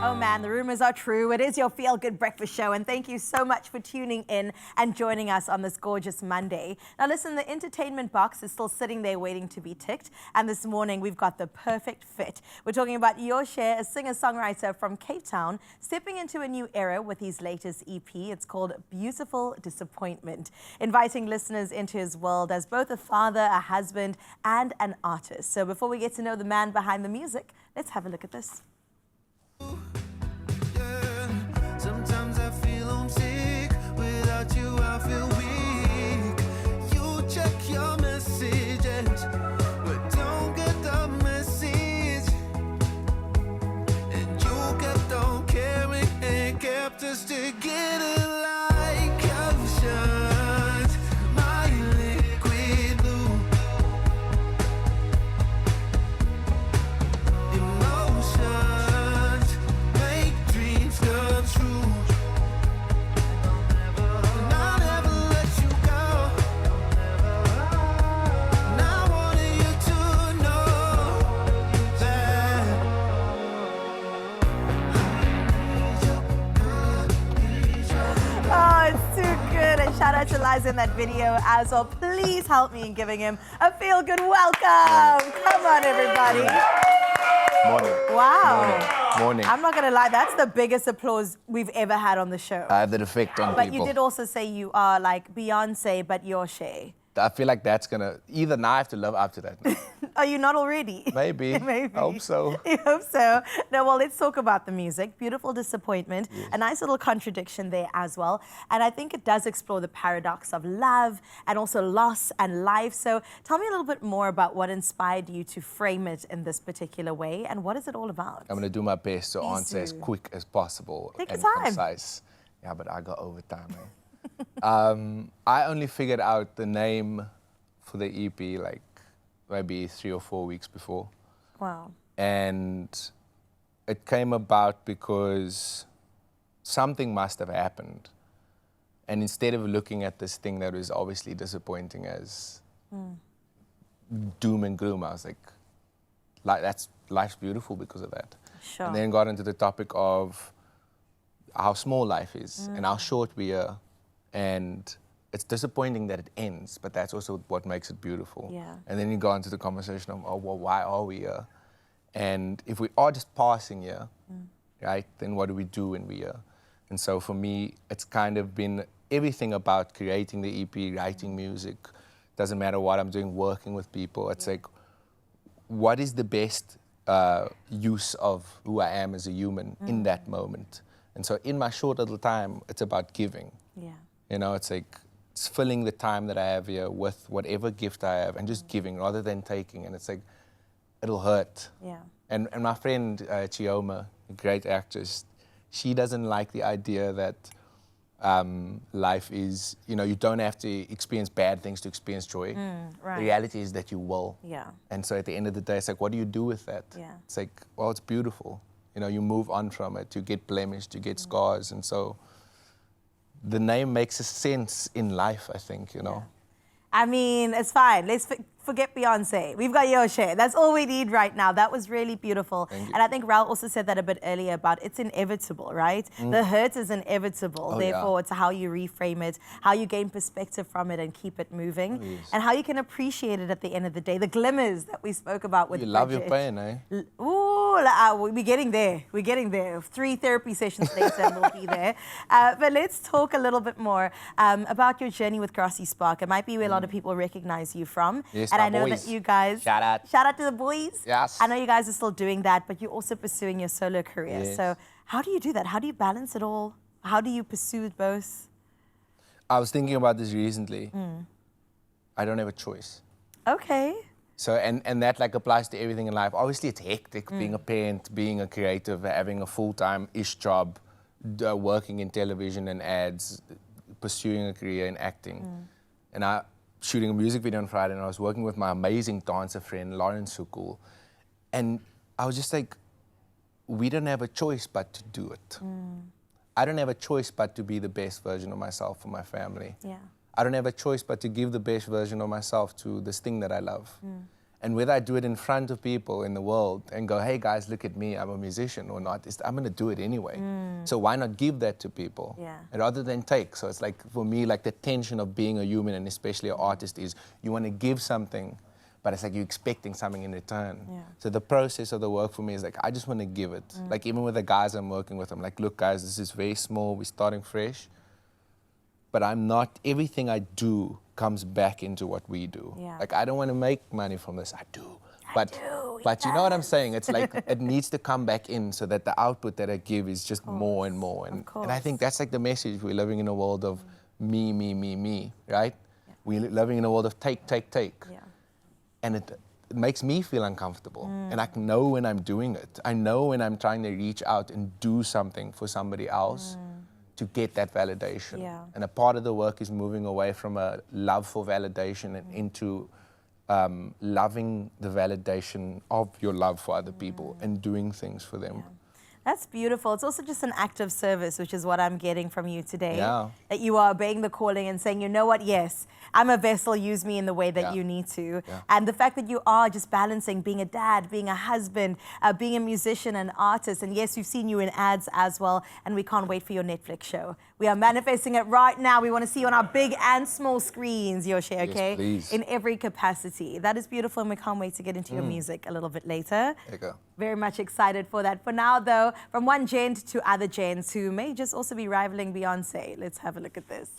Oh man, the rumors are true. It is your Feel Good Breakfast Show, and thank you so much for tuning in and joining us on this gorgeous Monday. Now listen, the entertainment box is still sitting there waiting to be ticked, and this morning we've got the perfect fit. We're talking about YOSHE, a singer-songwriter from Cape Town, stepping into a new era with his latest EP. It's called Beautiful Disappointment, inviting listeners into his world as both a father, a husband, and an artist. So before we get to know the man behind the music, let's have a look at this. Sometimes I feel homesick. Without you, I feel weak. You check your messages, but don't get the message. And you kept on caring and kept us together like oceans. My liquid blue emotions make dreams come true. And I'll never let you go. And I wanted you to know that Oh, it's too good. And shout out to Liza in that video as well. Please help me in giving him a feel good welcome. Come on, everybody. Morning. Wow. Morning. I'm not going to lie, that's the biggest applause we've ever had on the show. I have that effect on But people. you did also say you are like Beyonce, but YOSHE. I feel like that's gonna either now I have to live up to that. Are you not already? Maybe. Maybe. I hope so. You hope so. No, well, let's talk about the music. Beautiful Disappointment. Yes. A nice little contradiction there as well. And I think it does explore the paradox of love and also loss and life. So tell me a little bit more about what inspired you to frame it in this particular way and what is it all about? I'm gonna do my best to Please answer do. as quick as possible Take and your time. concise. Yeah, but I got overtime, man. I only figured out the name for the EP like maybe 3 or 4 weeks before. Wow. And it came about because something must have happened. And instead of looking at this thing that was obviously disappointing as doom and gloom, I was like that's life's beautiful because of that. Sure. And then got into the topic of how small life is and how short we are. And it's disappointing that it ends, but that's also what makes it beautiful. Yeah. And then you go into the conversation of, oh, well, why are we here? And if we are just passing here, right, then what do we do when we're here? And so for me, it's kind of been everything about creating the EP, writing music. Doesn't matter what I'm doing, working with people. It's like, what is the best use of who I am as a human in that moment? And so in my short little time, it's about giving. Yeah. You know, it's like, it's filling the time that I have here with whatever gift I have and just giving rather than taking. And it's like, it'll hurt. Yeah. And my friend Chioma, a great actress, she doesn't like the idea that life is, you know, you don't have to experience bad things to experience joy. Right. The reality is that you will. Yeah. And so at the end of the day, it's like, what do you do with that? Yeah. It's like, well, it's beautiful. You know, you move on from it, you get blemished, you get scars. And so the name makes a sense in life, I think, you know. I mean, it's fine. Let's forget Beyonce. We've got YOSHE. That's all we need right now. That was really beautiful. And I think Raul also said that a bit earlier about it's inevitable, right? The hurt is inevitable. Oh, Therefore, it's how you reframe it, how you gain perspective from it and keep it moving, and how you can appreciate it at the end of the day. The glimmers that we spoke about with You love your Bridget. pain, eh? We're getting there. We're getting there. 3 therapy sessions later and we'll be there. But let's talk a little bit more about your journey with Grassy Spark. It might be where a lot of people recognize you from. Yes, and my I know boys. that you guys... Shout out. Shout out to the boys. Yes. I know you guys are still doing that, but you're also pursuing your solo career. Yes. So how do you do that? How do you balance it all? How do you pursue both? I was thinking about this recently. I don't have a choice. Okay. So, and that like applies to everything in life. Obviously it's hectic being a parent, being a creative, having a full-time-ish job, working in television and ads, pursuing a career in acting. And I shooting a music video on Friday and I was working with my amazing dancer friend, Lauren Sukul. And I was just like, we don't have a choice but to do it. I don't have a choice but to be the best version of myself for my family. Yeah. I don't have a choice but to give the best version of myself to this thing that I love. And whether I do it in front of people in the world and go, hey guys, look at me, I'm a musician or not, I'm gonna do it anyway. So why not give that to people rather than take? So it's like, for me, like the tension of being a human and especially an artist is you wanna give something, but it's like you're expecting something in return. So the process of the work for me is like, I just wanna give it. Like even with the guys I'm working with, I'm like, look guys, this is very small, we're starting fresh, but I'm not, everything I do comes back into what we do. Like I don't want to make money from this. I do. But you know what I'm saying? It's like it needs to come back in so that the output that I give is just more and more. And I think that's like the message. We're living in a world of me, right? We're living in a world of take. And it makes me feel uncomfortable. And I know when I'm doing it. I know when I'm trying to reach out and do something for somebody else to get that validation. And a part of the work is moving away from a love for validation and into loving the validation of your love for other people and doing things for them. That's beautiful. It's also just an act of service, which is what I'm getting from you today. That you are obeying the calling and saying, you know what, yes, I'm a vessel, use me in the way that you need to. And the fact that you are just balancing being a dad, being a husband, being a musician, an artist. And yes, we've seen you in ads as well, and we can't wait for your Netflix show. We are manifesting it right now. We want to see you on our big and small screens, YOSHE, okay? Yes, please. In every capacity. That is beautiful, and we can't wait to get into your music a little bit later. There you go. Very much excited for that. For now, though, from one gent to other gents who may just also be rivaling Beyonce. Let's have a look at this.